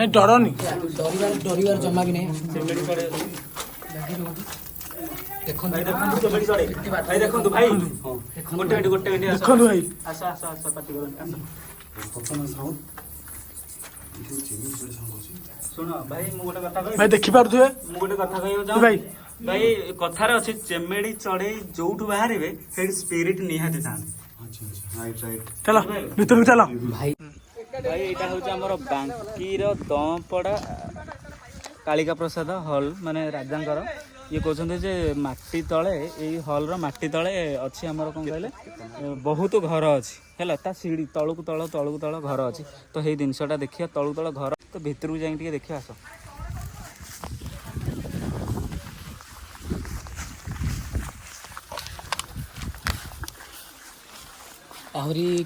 डरनी डर जमा भी नहीं भाई देखी पारे भाई भाई कथार अच्छे चेमेड़ी चढ़ई जो बाहर स्पिरिट निहाती था चलो भीतर चलो भाई यहाँ हूँ बांकीर दपड़ा कालिका प्रसाद हल माने राजा ये कहते जे माटी तले हल माटी तले अच्छी आमर कौन कहले बहुत घर अच्छी है सीढ़ी तलू तल घर अच्छी तो ये जिनसा देखिए तलू तल घर तो भितर को जाए देखिए आस आहरी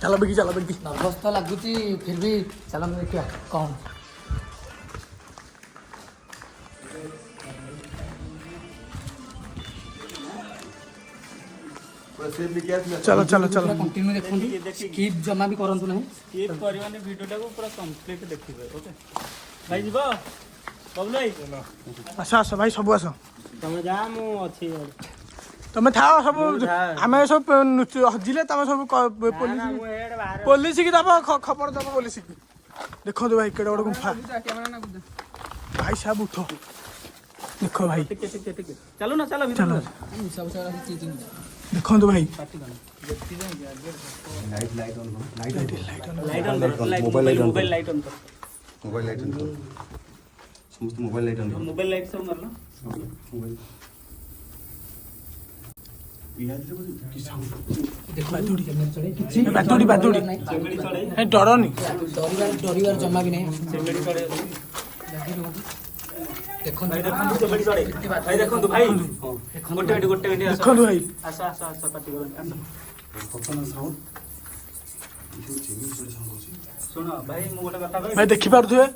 चलो बिकी नर्भस तो लगुच फिर भी चलो देखिए कौन चलो चलो चलो कंटिन्यू देखो स्किप जमा भी करंतु नहीं स्किप करवानी वीडियोटा को पूरा कंप्लीट देखिबे ओके भाई जीवो बबलू भाई आस आस भाई सब आस तमे जा मु अछि तमे था सब आमे सब हजिले तमे सब पुलिस की दब खबर दब पुलिस की देखो तो भाई केडे बड़ गुफा भाई साहब उठो देखो भाई चलो ना चलो भीतर देखो तो भाई मोबाइल लाइट ऑन समस्त mobile light on mobile light सब मारना डरनी डर जमा भी नहीं भाई देखी पारे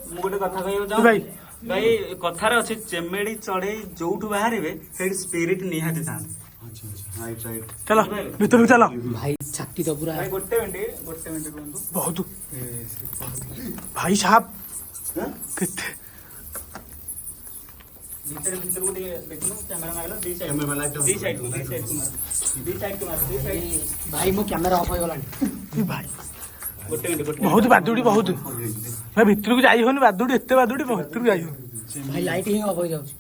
भाई भाई कथार अच्छे चेमेड़ी चढ़ई जो बाहर स्पिरिट निहाती था चलो भीतर चलो भाई छाती तो पूरा भाई गोटे मिनट बहुत भाई साहब कितने भीतर को देखो कैमरा मारलो दी साइड को मार भाई मो कैमरा ऑफ हो गलानी भाई गोटे मिनट बहुत बादुड़ी बहुत भाई भीतर को जाई होनी बादुड़ी एते बादुड़ी भीतर को जाई होनी भाई लाइट ही ऑफ हो जाउछ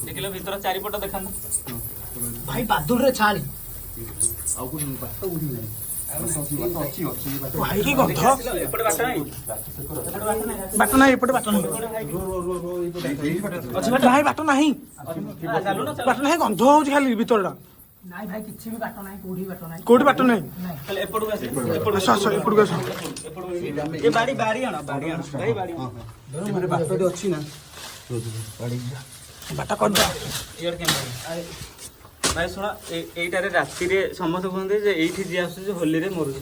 देखिलो भीतर चारिपट देखा भाई बादुड़ रे छाड़ी भाई की गंध बाट ना एपटे बाट नहीं बाट नहीं गंध हो खाली भीतर नाइ भाई किछि भी बाट नाही कोठी बाट नहीं चल एपड़ को आस आस एपड़ को आस ये बाड़ी आना भाई बाड़ी मेरे बाट तो अछि ना बाट कर दे यार कैमरा भाई शुण यहीटारे राति समस्त कहते जे ये जी आस होली मरुच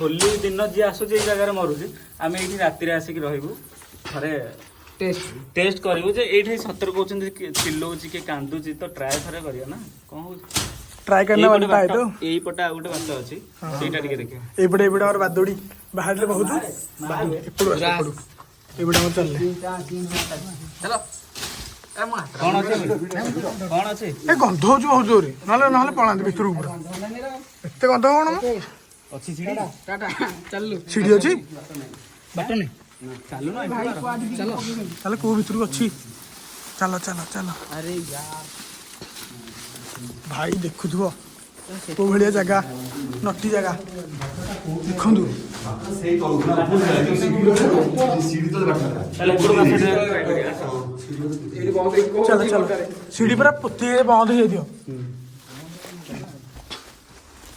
होली दिन जी आस जगह मरुच आम ये राति आसिक रहबू थे टेस्ट करूँ जे ये सतर कहते चिल्लाऊँ कि कांदुची तो ट्राए थे करिया ना कौन हो ट्राई करना वाली पाए तो यही पटे आ गोटे बात अच्छी ସେଇଟା ଟିକେ ଦେଖିବା एपटे एपटे और बादुड़ी बाहर ले बहुत एपड़ एपटे हम चलले चलो कौन अच्छे ए गंध हो बहुत जोरे नले नले पळांती भितर पूरा एते गंध कोन अच्छी सीढ़ी टाटा चललु सीढ़ी अछि बाट नहीं चालू ना चलो चल को भितर अछि चलो चलो चलो अरे यार भाई देखुथबो को भलिया जगह नटी जगह देखंदु सेही सीढ़ी तो रखा चलो चलो सीढ़ी पर पुत्ते बंद हो दियो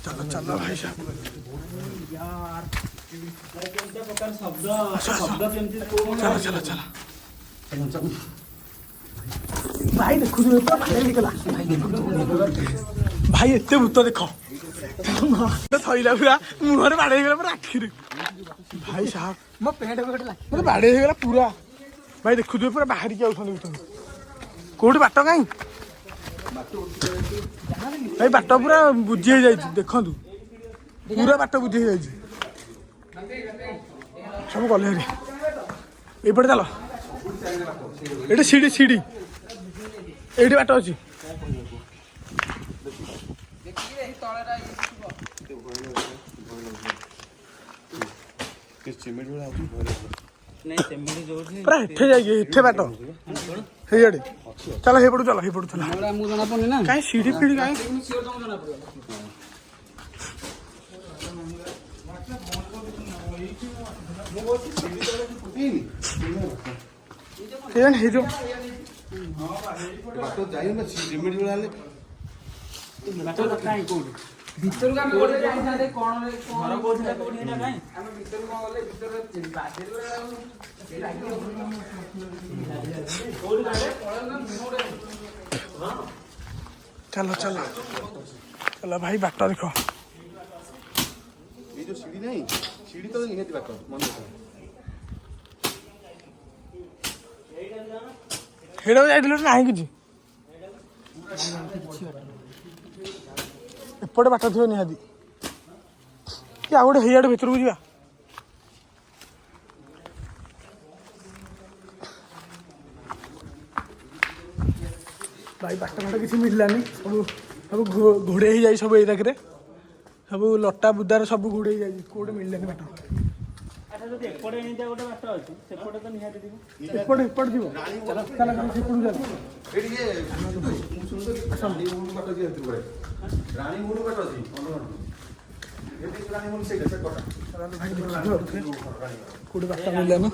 चलो चलो भाई साहब यार शब्द चलो चलो चलो भाई देखु तो भाई निकला भाई एते भूत देख थैला पूरा मुहर बाड़े गला पूरा आखिर भाई साहब मो पेट को लाग मतलब बाड़े गला पूरा भाई देखु पूरा बाहर की आउछन कोठी बाट काई ଭାଇ ବାଟ ପୁରା ବୁଝି ହେଇଯାଇଛି ଦେଖନ୍ତୁ ପୁରା ବାଟ ବୁଝି ହେଇଯାଇଛି ସବୁ ଗଲେ ହେରି ଏଇପଟେ ଚାଲ ଏଇଠି ସିଡ଼ି ସିଡ଼ି ଏଇଠି ବାଟ ଅଛି ନାଇଁ ସେମିତି ଯୋଉଠି ପୁରା ଏଠେ ଯାଇକି ଏଠେ ବାଟ ହେଇଆଡ଼େ ଚାଲ ହେଇପଟୁ ଚାଲ ହେଇପଟୁ ଚାଲ ଆମକୁ ଜଣା ପଡୁନି ନା କାହିଁ ସିଡ଼ି ଫିଡ଼ି କାହିଁ କେଜାଣି ହେଇଯିବ ବାଟ ଯାଇନି ସିମେଣ୍ଟ ଯୋଉ ହେଲେ ଭିତରକୁ ଆମେ ଗୋଟେ ଯାଇଥାନ୍ତେ କଣ ଘର କହୁଥିଲେ କୋଉଠି ଏଇଟା କାଇଁ ଆମେ ଭିତରକୁ କଣ ଗଲେ ଭିତରେ ଚାଲ ଚାଲ ଚାଲ ଭାଇ ବାଟ ଦେଖ ଏଇ ଯୋଉ ସିଡି ନାହିଁ ସିଡି ତ ନିହାତି ବାଟ ମନେ ରଖ ସେଇଟା ଯାଇଥିଲୁ ନାହିଁ କିଛି ଏପଟେ ବାଟ ଥିବ ନିହାତି କି ଆଉ ଗୋଟେ ହେଇଆଡ଼େ ଭିତରକୁ ଯିବା ଭାଇ ବାଟ ଫାଟ କିଛି ମିଳିଲାନି ସବୁ ସବୁ ଘୋଡ଼େଇ ହେଇଯାଇଛି ସବୁ ଏଇ ପାଖରେ ସବୁ ଲଟା ବୁଦାରେ ସବୁ ଘୋଡ଼େଇ ହେଇଯାଇଛି କୋଉଠି ମିଳିଲାନି ବାଟ ଆଚ୍ଛା ଯଦି ଏପଟେ ଏମିତିଆ ଗୋଟେ ବାଟ ଅଛି ସେପଟେ ତ ନିହାତି ଥିବ ଏପଟେ ଏପଟେ ଯିବ ଚାଲ ଚାଲ ସେପଟକୁ ଚାଲ ଏଇଠି ମୁଁ ଶୁଣିଥିଲି ରାଣୀ ମୁଣ୍ଡ ବାଟ ଅଛି ଏଠି ପଡେ ରାଣୀ ମୁଣ୍ଡ ବାଟ ଅଛି ଏଠି ରାଣୀ ମୁଣ୍ଡ ସେଇଟା ସେ କଟା କୋଉଠି ବାଟ ମିଳିଲାନି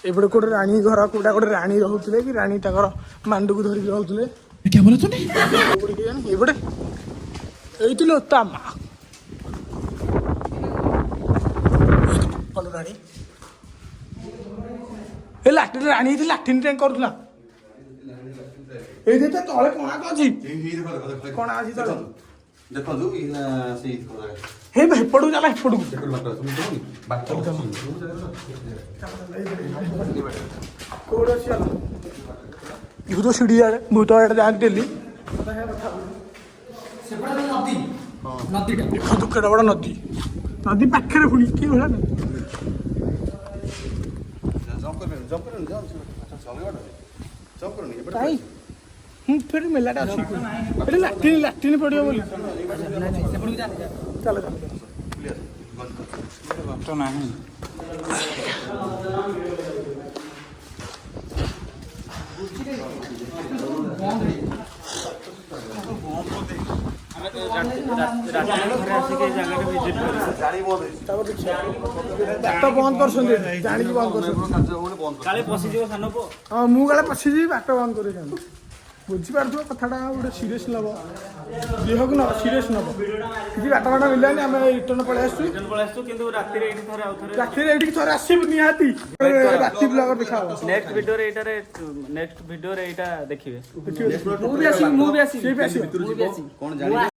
ଏପଟେ କୋଉଠି ରାଣୀ ଘର କୋଉଟା ଗୋଟେ ରାଣୀ ରହୁଥିଲେ କି ରାଣୀ ତାଙ୍କର ମାଣ୍ଡୁକୁ ଧରିକି ରହୁଥିଲେ ଏପଟେ ଏଇଥିଲୁ ତା ମା ରାଣୀ ଏ ଲାଟ୍ରିନ୍ ରାଣୀ ହେଇଛି ଲାଟ୍ରିନ୍ ଟ୍ୟାଙ୍କ କରୁଥିଲା ଏଇଠି ତ ତଳେ କଣାକ ଅଛି କଣା ଅଛି ତଳେ ଦେଖନ୍ତୁ ସେଇ ହେ ହେପଟକୁ ଚାଲ ହେପଟକୁ ବାଟ କୋଉଠି ଅଛି ଚାଲ ଭୂତ ସିଡ଼ି ଆଡ଼େ ଭୂତ ଆଡ଼େ ଯାଆନ୍ତି ଡେଲି ସେପଟେ ନଦୀ ନଦୀଟା ଦେଖନ୍ତୁ କେଡ଼େ ବଡ଼ ନଦୀ ନଦୀ ପାଖରେ ପୁଣି କି ଭଳିଆ ନଦୀ କାଇଁ ଫେର ମେଲାଟା ଅଛି ଏଠି ଲାଟ୍ରିନ୍ ଲାଟ୍ରିନ୍ ପଡ଼ିବ ବୋଲି ସେପଟକୁ ଯା ଚାଲ ଚାଲ ବାଟ ନାହିଁ ତାପରେ ଦେଖିବା ବାଟ ବନ୍ଦ କରୁଛନ୍ତି ଜାଣିକି ବନ୍ଦ କରୁଛନ୍ତି କାଳେ ପଶିଯିବ ସାନ ପୁଅ ହଁ ମୁଁ କାଳେ ପଶିଯିବି ବାଟ ବନ୍ଦ କରିଛନ୍ତି ବୁଝିପାରୁଥିବ କଥାଟା ଗୋଟେ ସିରିୟସ୍ ନେବ ଦେହକୁ ନେବ ସିରିୟସ୍ ନେବ କିଛି ବାଟ ବାଟ ମିଳିଲାନି ଆମେ ରିଟର୍ନ ପଳେଇ ଆସିଛୁ ପଳେଇ ଆସିଛୁ କିନ୍ତୁ ରାତିରେ ଏଇଠି ଥରେ ଆଉ ଥରେ ରାତିରେ ଏଇଠିକି ଥରେ ଆସିବୁ ନିହାତି ରାତି ବ୍ଲଗ ଦେଖା ହବ ନେକ୍ସଟ ଭିଡିଓରେ ଏଇଟା ଦେଖିବେ ମୁଁ ବି ଆସିବି ସିଏ ବି ଆସିବ କଣ ଜାଣିବେ